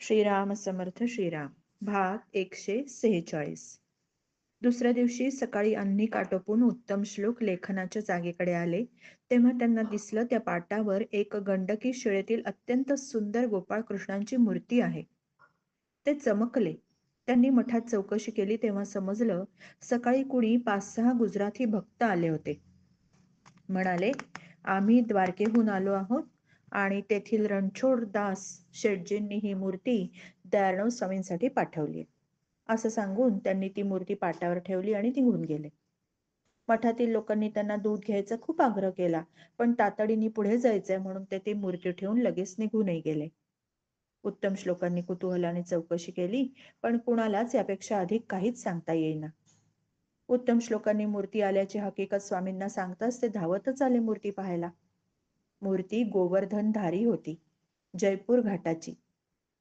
श्रीराम समर्थ श्रीराम. भाग 146. दुसऱ्या दिवशी सकाळी अन्नी काटोपून उत्तम श्लोक लेखनाच्या जागेकडे आले तेव्हा त्यांना दिसलं त्या पाटावर एक गंडकी शिळेतील अत्यंत सुंदर गोपाळकृष्णांची मूर्ती आहे. ते चमकले. त्यांनी मठात चौकशी केली तेव्हा समजलं सकाळी कुणी 5-6 गुजराती भक्त आले होते. म्हणाले, आम्ही द्वारकेहून आलो आहोत आणि तेथील रणछोड दास शेटजींनी ही मूर्ती दयाळराव स्वामींसाठी पाठवली असं सांगून त्यांनी ती मूर्ती पाटावर ठेवली आणि निघून गेले. मठातील लोकांनी त्यांना दूध घ्यायचा खूप आग्रह केला, पण तातडीने पुढे जायचंय म्हणून ते ती मूर्ती ठेवून लगेच निघूनही गेले. उत्तम श्लोकांनी कुतूहलाने चौकशी केली, पण कुणालाच यापेक्षा अधिक काहीच सांगता येईना. उत्तम श्लोकांनी मूर्ती आल्याची हकीकत स्वामींना सांगताच ते धावतच आले मूर्ती पाहायला. मूर्ती गोवर्धनधारी होती, जयपूर घाटाची.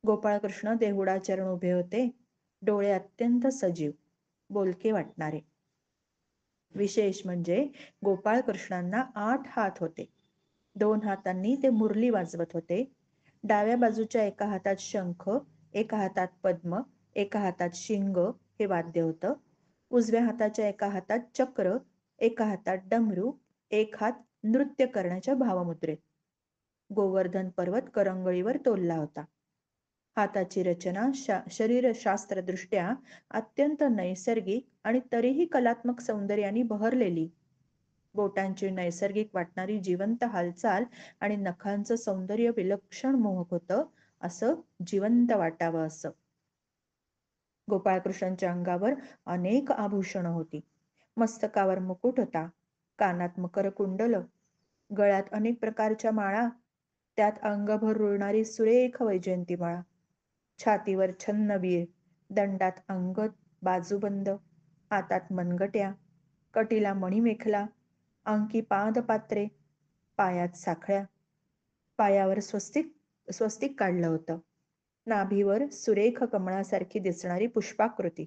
गोपाळकृष्ण देहुडाचरण उभे होते, डोळे अत्यंत सजीव, बोलके वाटणारे. विशेष म्हणजे गोपाळकृष्णांना 8 हात होते. 2 हातांनी ते मुरली वाजवत होते. डाव्या बाजूच्या एका हातात शंख, एका हातात पद्म, एका हातात शिंग हे वाद्य होतं. उजव्या हाताच्या एका हातात चक्र, एका हातात डमरू, एक हात नृत्य करण्याच्या भावमुद्रेत. गोवर्धन पर्वत करंगळीवर तोलला होता. हाताची रचना शरीरशास्त्रदृष्ट्या अत्यंत नैसर्गिक आणि तरीही कलात्मक सौंदर्याने बहरलेली. बोटांची नैसर्गिक वाटणारी जिवंत हालचाल आणि नखांचं सौंदर्य विलक्षण मोहक होतं, असं जिवंत वाटावं असं. गोपाळकृष्णांच्या अंगावर अनेक आभूषणं होती. मस्तकावर मुकुट होता, कानात मकर कुंडल, गळ्यात अनेक प्रकारच्या माळा, त्यात अंगभर रुळणारी सुरेख वैजयंती माळा, छातीवर छन्नवीर, दंडात अंगद बाजूबंद, हातात मनगट्या, कटीला मणिमेखला, अंकी पादपात्रे, पायात साखळ्या, पायावर स्वस्तिक काढलं होतं, नाभीवर सुरेख कमळासारखी दिसणारी पुष्पाकृती.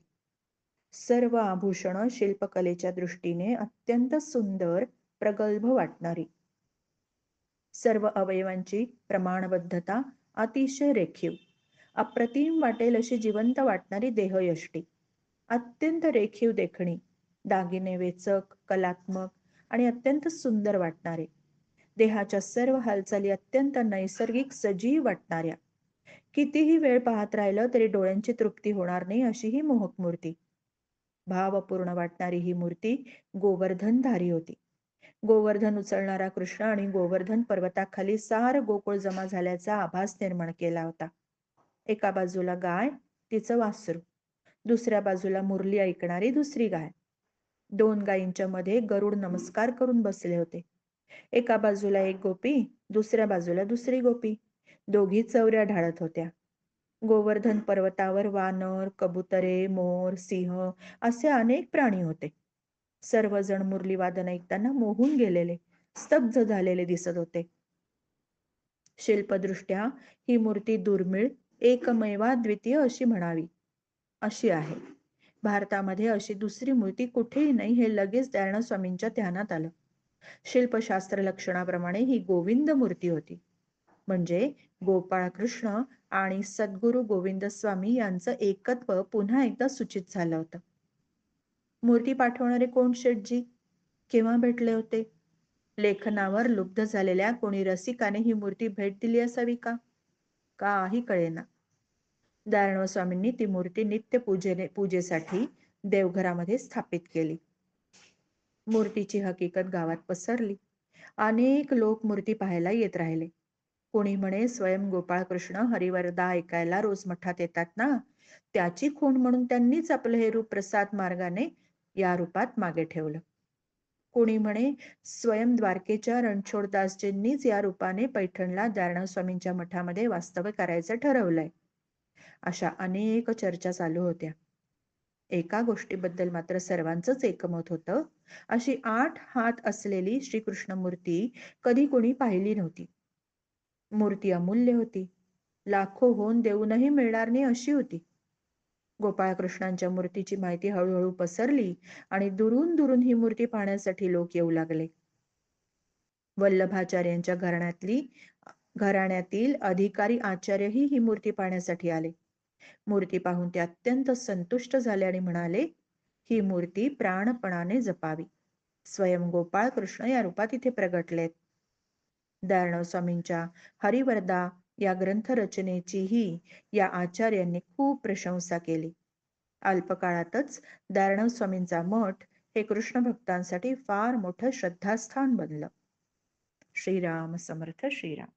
सर्व आभूषणं शिल्पकलेच्या दृष्टीने अत्यंत सुंदर, प्रगल्भ वाटणारी. सर्व अवयवांची प्रमाणबद्धता अतिशय रेखीव, अप्रतिम वाटेल अशी जिवंत वाटणारी देहयष्टी, अत्यंत रेखीव देखणी, दागिने वेचक, कलात्मक आणि अत्यंत सुंदर वाटणारे. देहाच्या सर्व हालचाली अत्यंत नैसर्गिक, सजीव वाटणाऱ्या. कितीही वेळ पाहत राहिलं तरी डोळ्यांची तृप्ती होणार नाही अशी ही मोहक मूर्ती. भावपूर्ण वाटणारी ही मूर्ती गोवर्धनधारी होती. गोवर्धन उचलणारा कृष्ण आणि गोवर्धन पर्वताखाली सार गोकुळ जमा झाल्याचा आभास निर्माण केला होता. एका बाजूला गाय, तिचं वासरू, दुसऱ्या बाजूला मुरली ऐकणारी दुसरी गाय. 2 गायींच्या मध्ये गरुड नमस्कार करून बसले होते. एका बाजूला एक गोपी, दुसऱ्या बाजूला दुसरी गोपी. दोघी चवऱ्या ढाळत होत्या. गोवर्धन पर्वतावर वानर, कबुतरे, मोर, सिंह असे अनेक प्राणी होते. सर्वजण मुरली वादन ऐकताना मोहून गेलेले, स्तब्ध झालेले दिसत होते. शिल्पदृष्ट्या ही मूर्ती दुर्मिळ, एकमेवाद्वितीय अशी म्हणावी अशी आहे. भारतामध्ये अशी दुसरी मूर्ती कुठेही नाही हे लगेच दयाळराव स्वामींच्या ध्यानात आलं. शिल्पशास्त्र लक्षणाप्रमाणे ही गोविंद मूर्ती होती. म्हणजे गोपाळकृष्ण आणि सद्गुरू गोविंद स्वामी यांचं एकत्व पुन्हा एकदा सूचित झालं होतं. मूर्ती पाठवणारे कोण शेठजी? केव्हा भेटले होते? लेखनावर लुब्ध झालेल्या कोणी रसिकाने ही मूर्ती भेट दिली असावी का? काही कळेना. दयाळराव स्वामींनी ती मूर्ती नित्य पूजेसाठी देवघरामध्ये स्थापित केली. मूर्तीची हकीकत गावात पसरली. अनेक लोक मूर्ती पाहायला येत राहिले. कोणी म्हणे स्वयं गोपाळकृष्ण हरिवरदा ऐकायला रोज मठात येतात ना, त्याची खूण म्हणून त्यांनीच आपलं हे रूप प्रसाद मार्गाने या रूपात मागे ठेवलं. कोणी म्हणे स्वयं द्वारकेच्या रणछोडदासजींनीच या रूपाने पैठणला दयाळराव स्वामींच्या मठामध्ये वास्तव्य करायचं ठरवलंय. अशा अनेक चर्चा चालू होत्या. एका गोष्टीबद्दल मात्र सर्वांचंच एकमत होतं, अशी 8 हात असलेली श्रीकृष्ण मूर्ती कधी कोणी पाहिली नव्हती. मूर्ती अमूल्य होती, लाखो होऊन देऊनही मिळणार नाही अशी होती. गोपाळकृष्णांच्या मूर्तीची माहिती हळूहळू पसरली आणि दुरून दुरून ही मूर्ती पाहण्यासाठी लोक येऊ लागले. वल्लभाचार्यांच्या घराण्यातली घराण्यातील अधिकारी आचार्यही ही मूर्ती पाहण्यासाठी आले. मूर्ती पाहून ते अत्यंत संतुष्ट झाले आणि म्हणाले, ही मूर्ती प्राणपणाने जपावी. स्वयं गोपाळ कृष्ण या रूपात इथे प्रगटलेत. दयाळराव स्वामींच्या हरिवरदा या ग्रंथ रचनेचीही या आचार्यांनी खूप प्रशंसा केली. अल्पकाळातच दयाळराव स्वामींचा मठ हे कृष्ण भक्तांसाठी फार मोठं श्रद्धास्थान बनलं. श्रीराम समर्थ. श्रीराम.